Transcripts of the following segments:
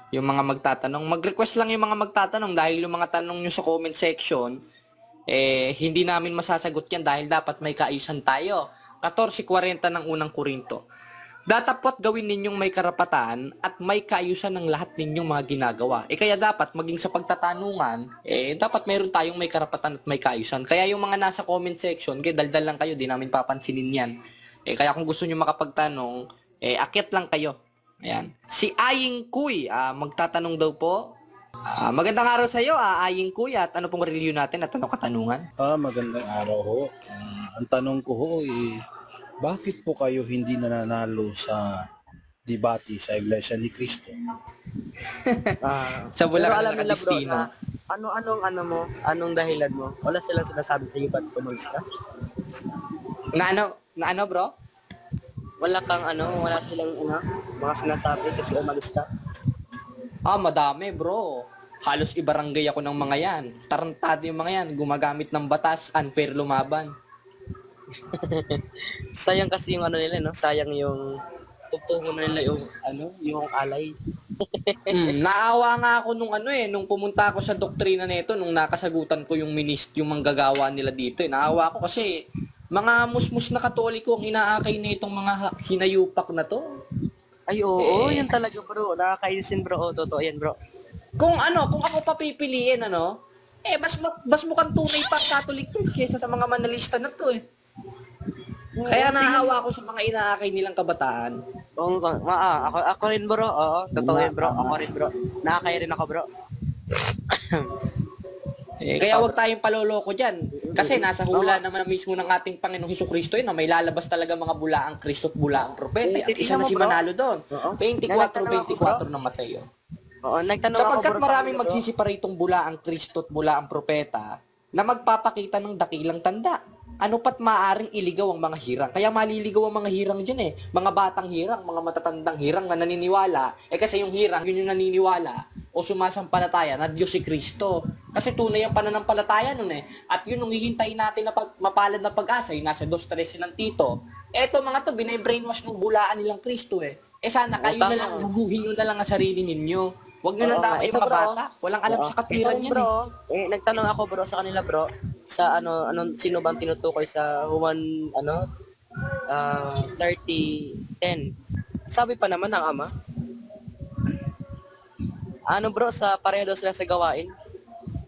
Yung mga magtatanong, mag-request lang yung mga magtatanong dahil yung mga tanong nyo sa comment section, hindi namin masasagot yan dahil dapat may kaayusan tayo. 14:40 ng unang Korinto. Datapot gawin ninyong may karapatan at may kaayusan ng lahat ninyong mga ginagawa. Kaya dapat maging sa pagtatanungan, dapat meron tayong may karapatan at may kaayusan. Kaya yung mga nasa comment section, daldal lang kayo, di namin papansinin yan. Kaya kung gusto nyo makapagtanong, akyat lang kayo. Ayan. Si Aying Kuy, magtatanong daw po. Magandang araw sa iyo, Aying Kuy, at ano pong review natin at ano katanungan? Magandang araw ho. Ang tanong ko ho bakit po kayo hindi nananalo sa debate sa Iglesia ni Cristo? Sa Bulacan alam na nila bro Destino. na anong dahilan mo? Wala silang sinasabi sa iyo ba't umalis ka? Na ano bro? Wala silang mga sinasabi kasi umalis ka? Madami bro. Halos ibarangay ako ng mga yan. Tarantado yung mga yan. Gumagamit ng batas, unfair lumaban. Sayang kasi yung nila, no? Sayang yung tutungo nila yung alay. Naawa nga ako nung pumunta ako sa doktrina nito, nung nakasagutan ko yung yung manggagawa nila dito. Naawa ako kasi mga musmus na Katoliko ang inaakay na itong mga hinayupak na to. Ay, oo, yun talaga bro. Nakakaisin bro. Totoo yan bro. Kung ako papipiliin, mas mukhang tunay pang Catholic to kaysa sa mga manalista na to eh. Kaya nahahawa ako sa mga inaakay nilang kabataan. Oo, ako rin bro. Oo, totoo yan bro. Ako rin bro. Nakakaya rin ako bro. Kaya wag tayong paloloko dyan. Kasi nasa hula naman mismo ng ating Panginoong Hesukristo na may lalabas talaga mga bulaang Kristo at bulaang propeta. At isa na si Manalo doon. 24:24 ng Mateo. Oo, nagtanong Sapagkat ako bro. maraming magsisiparitong bulaang Kristo at bulaang propeta na magpapakita ng dakilang tanda. Ano pat maaring iligaw ang mga hirang. Kaya maliligaw ang mga hirang dyan eh. Mga batang hirang, mga matatandang hirang na naniniwala. Kasi yung hirang, yun yung naniniwala o sumasampalataya na Diyos si Kristo. Kasi tunay ang pananampalataya nun eh. At yun yung hihintayin natin na mapalad na pag-asa, yung nasa 2:13 ng Tito. Eto mga to, binabrainwash ng bulaan nilang Kristo eh. Sana kayo na lang, bubuhin nyo na lang ang sarili ninyo. Huwag nyo nang tama yung mga bata. Walang alam sa katwiran yan bro, nagtanong ako bro sa kanila bro, sa sino bang tinutukoy sa Juan 30:10. Sabi pa naman ng Ama. Bro, sa pareho daw sila sa gawain.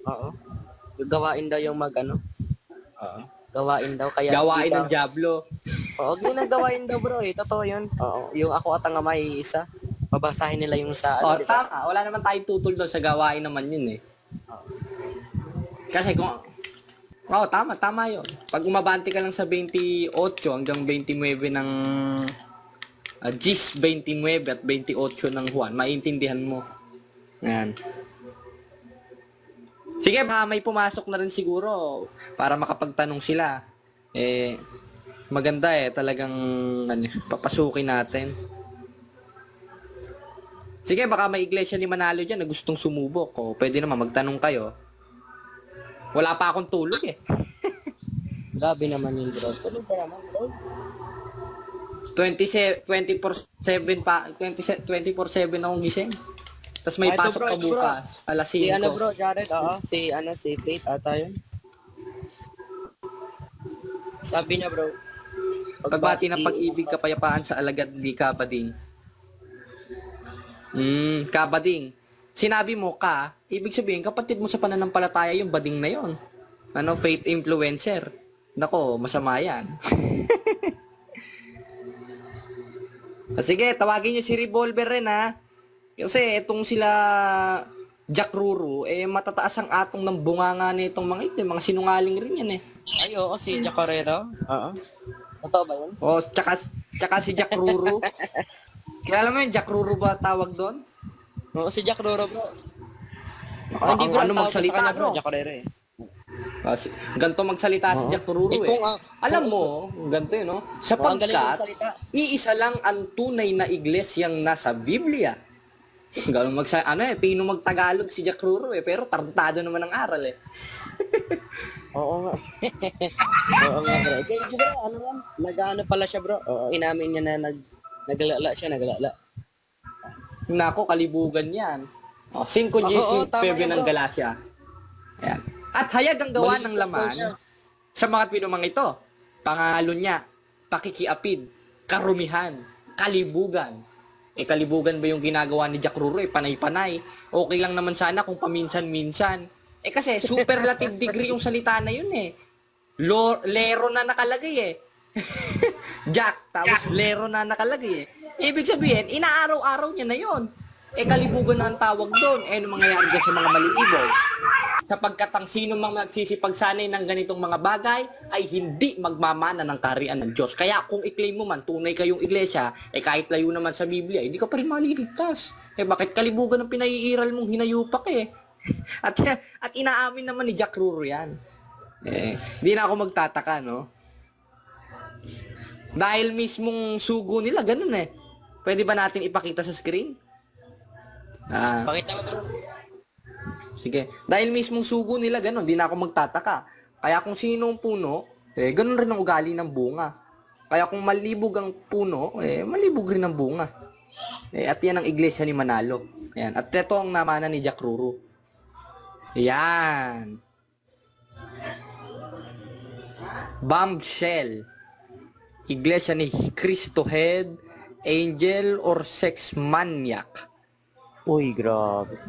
Oo. Gawain daw yung Oo. Gawain daw kaya gawain ng Diablo. Oo, gawain daw bro eh. Totoo yun. Oo. Yung ako at ang Ama ay isa. Babasahin nila yung sa diba? Tama. Wala naman tayong tutol doon sa gawain naman yun eh. Kasi tama yun. Pag umabante ka lang sa 28 hanggang 29 ng Gis 29 at 28 ng Juan, maintindihan mo. Ayan. Sige, may pumasok na rin siguro para makapagtanong sila. Maganda talagang papasukin natin. Sige, baka may iglesia ni Manalo dyan na gustong sumubok. O pwede naman magtanong kayo. Wala pa akong tulog eh. Grabe naman yun bro. Tulog pa naman bro. 24/7 akong gising. Tapos may pasok pa bukas. Alas 5. Si bro, Jared, si Faith ata yun. Sabi niya bro. Pagbati ng pag-ibig, kapayapaan sa alagad ni Kabading. Kabading. Sinabi mo ibig sabihin kapatid mo sa pananampalataya yung bading na yon. Faith influencer. Nako, masama yan. Sige, tawagin niyo si Revolver rin Kasi itong sila Jack Ruru, matataas ang atong ng bunganga nitong mga ito, mga sinungaling rin yan eh. Ay, oo, si Jack Carrera. Oo. Totoo ba yun? Tsaka si Jack Ruru. Kilala mo yung Jack Ruru ba tawag doon? Oo, si Jack Ruru bro. Hindi bro, magsalita bro. Jack Carrera eh. Ganto magsalita si Jack Ruru Alam mo, ganto yun, no? Sapagkat, iisa lang ang tunay na iglesyang nasa Biblia. Ganun Pino magtagalog si Jack Ruru pero tarantado naman ang aral eh. Oo nga. Oo nga bro. Kaya bro, nag-ano pala siya bro. Oo, inamin niya na naglala siya. Nako, kalibugan yan. O, 5 tama Pebre yan, ng bro. Galasya. Ayan. At hayag ang gawa Maliit ng lang laman siya. sa mga pinumang ito. Pangalo niya, pakikiapid, karumihan, kalibugan. Kalibugan ba yung ginagawa ni Jack Ruro? Panay-panay. Okay lang naman sana kung paminsan-minsan. Kasi superlative degree yung salita na yun eh. Lero na nakalagay eh. Jack, tapos lero na nakalagay eh. Ibig sabihin, inaaraw-araw niya na yun. Kalibugan na ang tawag doon. Ano mangyayari dyan sa mga malilibo? Sapagkat ang sino mang nagsisipagsanay ng ganitong mga bagay ay hindi magmamana ng kaharian ng Diyos. Kaya kung i-claim mo man, tunay kayong iglesia, kahit layo naman sa Biblia, hindi ka pa rin maliligtas. Bakit kalibugan ang pinaiiral mong hinayupak eh? at inaamin naman ni Jack Ruro yan. Hindi na ako magtataka, no? Dahil mismong sugo nila, ganun eh. Pwede ba natin ipakita sa screen? Pakita mo, bro. Sige. Dahil mismong sugo nila, ganun, di na ako magtataka. Kaya kung sinong puno, ganun rin ang ugali ng bunga. Kaya kung malibog ang puno, malibog rin ang bunga. At yan ang iglesia ni Manalo. Ayan. At ito ang namana ni Jack Ruro. Yan. Bombshell. Iglesia ni Cristo Head, Angel, or Sex Maniac. Uy, grabe.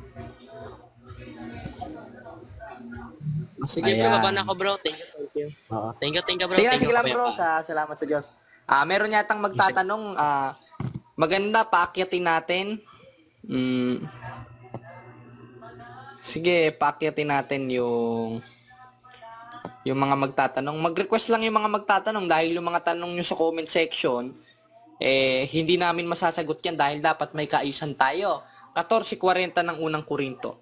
Sige, bro, Ayan. baba na ako, bro. Thank you. Thank you, bro. Sige Thank you, lang Kuya bro, Pa. salamat sa Diyos. Meron yatang magtatanong, maganda, paakyatin natin. Sige, paakyatin natin yung mga magtatanong. Mag-request lang yung mga magtatanong dahil yung mga tanong nyo sa comment section, hindi namin masasagot yan dahil dapat may kaayusan tayo. 14:40 ng unang Korinto.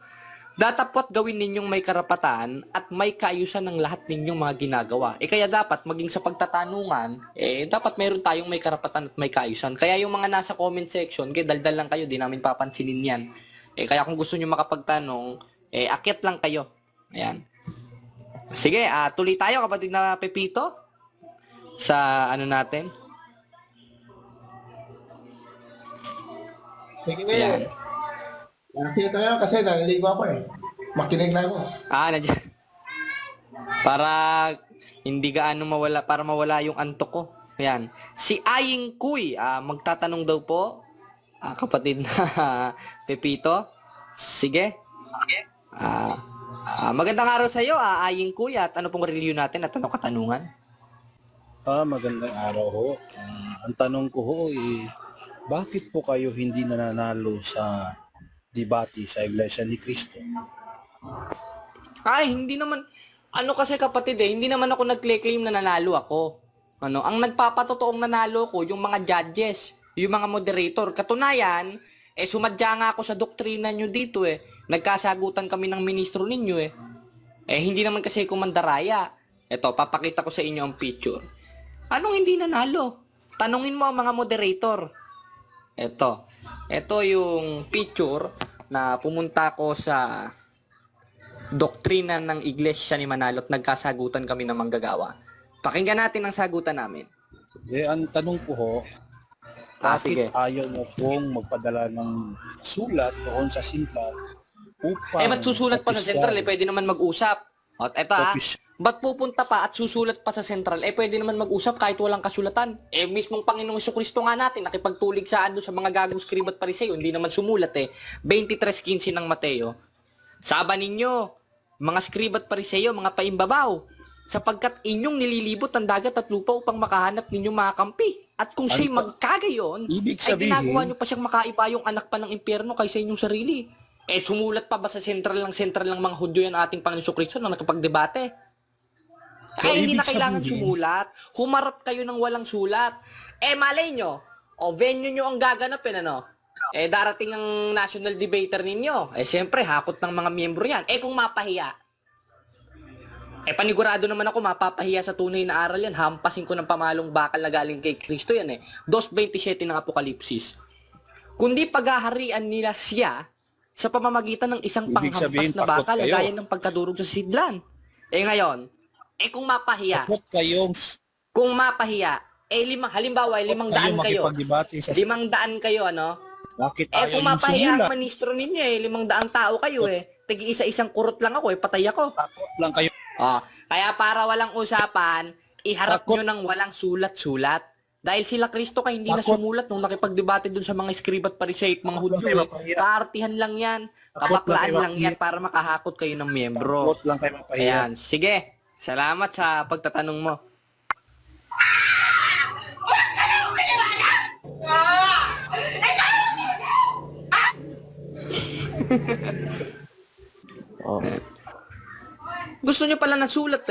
Datapot gawin ninyong may karapatan at may kaayusan ng lahat ninyong mga ginagawa. Kaya dapat maging sa pagtatanungan, dapat meron tayong may karapatan at may kaayusan. Kaya yung mga nasa comment section, daldal lang kayo, di namin papansinin yan. Kaya kung gusto nyo makapagtanong, akyat lang kayo. Ayan. Sige, tuloy tayo kapatid na Pepito sa ano natin. Sige, Ayan. nakita ko yan kasi naliligo ako eh. Makinig na ako. Nandiyan. Para hindi gaano mawala, para mawala yung antok ko. Ayan. Si Aying Kuy, magtatanong daw po, kapatid na Pepito. Sige. Magandang araw sa iyo, Aying Kuy, at ano pong review natin at ano katanungan? Magandang araw ho. Ang tanong ko ho bakit po kayo hindi nananalo sa debate sa Iglesia ni Cristo? Hindi naman, ano kasi kapatid hindi naman ako nag-claim na nanalo ako. Ang nagpapatotoong nanalo ko, yung mga judges, yung mga moderator. Katunayan, sumadya nga ako sa doktrina nyo dito Nagkasagutan kami ng ministro ninyo hindi naman kasi ko mandaraya. Ito, papakita ko sa inyo ang picture. Anong hindi nanalo? Tanungin mo ang mga moderator. Ito yung picture na pumunta ko sa doktrina ng Iglesia ni Manalo at nagkasagutan kami ng manggagawa. Pakinggan natin ang sagutan namin. Ang tanong ko ho, Sige. bakit ayaw mo pong magpadala ng sulat doon sa sentral upang Magsusulat pa sa sentral, pwede naman mag-usap. At eto ba't pupunta pa at susulat pa sa sentral? Pwede naman mag-usap kahit walang kasulatan. Mismong Panginoong Jesucristo nga natin, nakipagtulig sa mga gagong skrib at pariseo, hindi naman sumulat 23:15 ng Mateo. Saba ninyo, mga skrib at pariseo, mga paimbabaw, sapagkat inyong nililibot ang dagat at lupa upang makahanap ninyong mga kampi. At kung siya'y magkagayon, Ibig ay sabihin, ginagawa nyo pa siyang makaipa yung anak pa ng impyerno kaysa inyong sarili. Sumulat pa ba sa sentral ng mga Hudyo yan ating Panginoon Jesucristo nang nakapagdebate? So, Hindi na ibig kailangan sabihin, sumulat. Humarap kayo ng walang sulat. Malay nyo, venue nyo ang gaganapin, darating ang national debater ninyo. Siyempre, hakot ng mga miyembro yan. Kung mapahiya, panigurado naman ako, mapapahiya sa tunay na aral yan. Hampasin ko ng pamalong bakal na galing kay Kristo yan 2:27 ng Apokalipsis. Kundi paghaharian nila siya sa pamamagitan ng isang Ibig panghampas sabihin, na bakal na takot kayo. gaya ng pagkadurog sa sidlan. Ngayon, kung mapahiya, takot kayong halimbawa, 500 kayo kayo. makipagdebate sa 500 kayo, Bakit Eh, ayaw kung yung mapahiya sumula? ang ministro ninyo 500 tao kayo Tigi isa-isang kurot lang ako patay ako. Takot lang kayo. Kaya para walang usapan, iharap Takot. nyo ng walang sulat-sulat. Dahil sila Kristo kay hindi na Takot. sumulat nung nakipagdebate dun sa mga skribat parisay at mga Takot lang Hudyo. kayo mapahiya. Kaartihan lang yan. Takot lang Kabaklaan kayo lang yan mapahiya. para makahakot kayo ng miyembro. Takot lang kayo mapahiya. Ayan, sige. Salamat sa pagtatanong mo. Gusto nyo pala ng sulat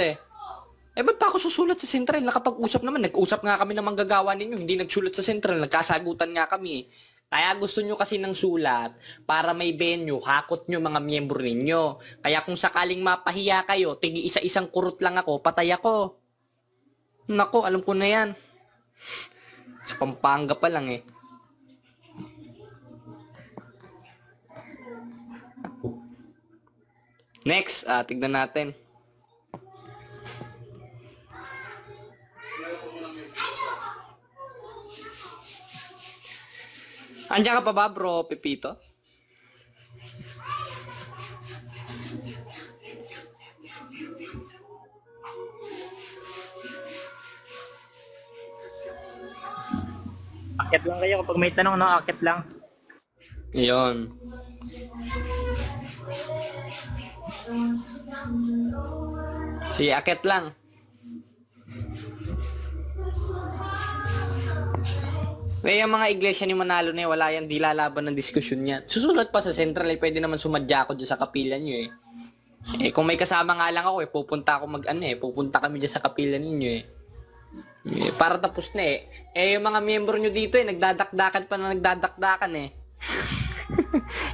ba't pa ako susulat sa sentral? Nakapag-usap naman. Nag-usap nga kami ng manggagawa ninyo. Hindi nagsulat sa sentral. Nagkasagutan nga kami. Kaya gusto nyo kasi ng sulat para may venue, hakot nyo mga miyembro ninyo. Kaya kung sakaling mapahiya kayo, tigi isa-isang kurot lang ako, patay ako. Nako, alam ko na yan. Sa Pampanga pa lang Next, tignan natin. Andiyan ka pa ba, bro, Pepito? Akit lang kayo kapag may tanong, no? Akit lang. Yun. Sige, akit lang. Yung mga iglesia ni Manalo na wala yan, di lalaban ng diskusyon niya. Susulat pa sa central, pwede naman sumadya ako dyan sa kapilya nyo kung may kasama nga lang ako pupunta ako pupunta kami dyan sa kapilya ninyo para tapos na yung mga miyembro nyo dito nagdadakdakan pa na nagdadakdakan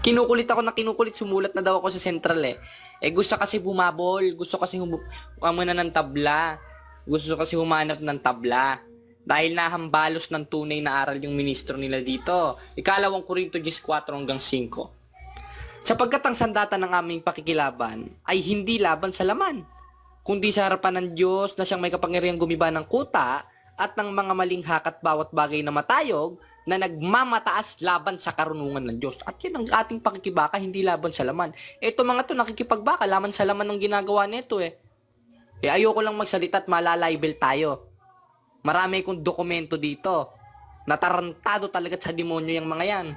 kinukulit ako na kinukulit, sumulat na daw ako sa central gusto kasi bumabol, gusto kasi humana ng tabla, gusto kasi humanap ng tabla. Dahil nahambalos ng tunay na aral yung ministro nila dito. Ikalawang Korinto 14 hanggang 5. Sapagkat ang sandata ng aming pakikilaban ay hindi laban sa laman, kundi sa harapan ng Diyos na siyang may kapangyarihang gumiba ng kuta at ng mga maling hakat bawat bagay na matayog na nagmamataas laban sa karunungan ng Diyos. At yan ang ating pakikibaka, hindi laban sa laman. Ito mga to nakikipagbaka, laman sa laman ng ginagawa nito ayoko lang magsalita at malalibel tayo. Marami kong dokumento dito. Natarantado talaga sa demonyo yung mga yan.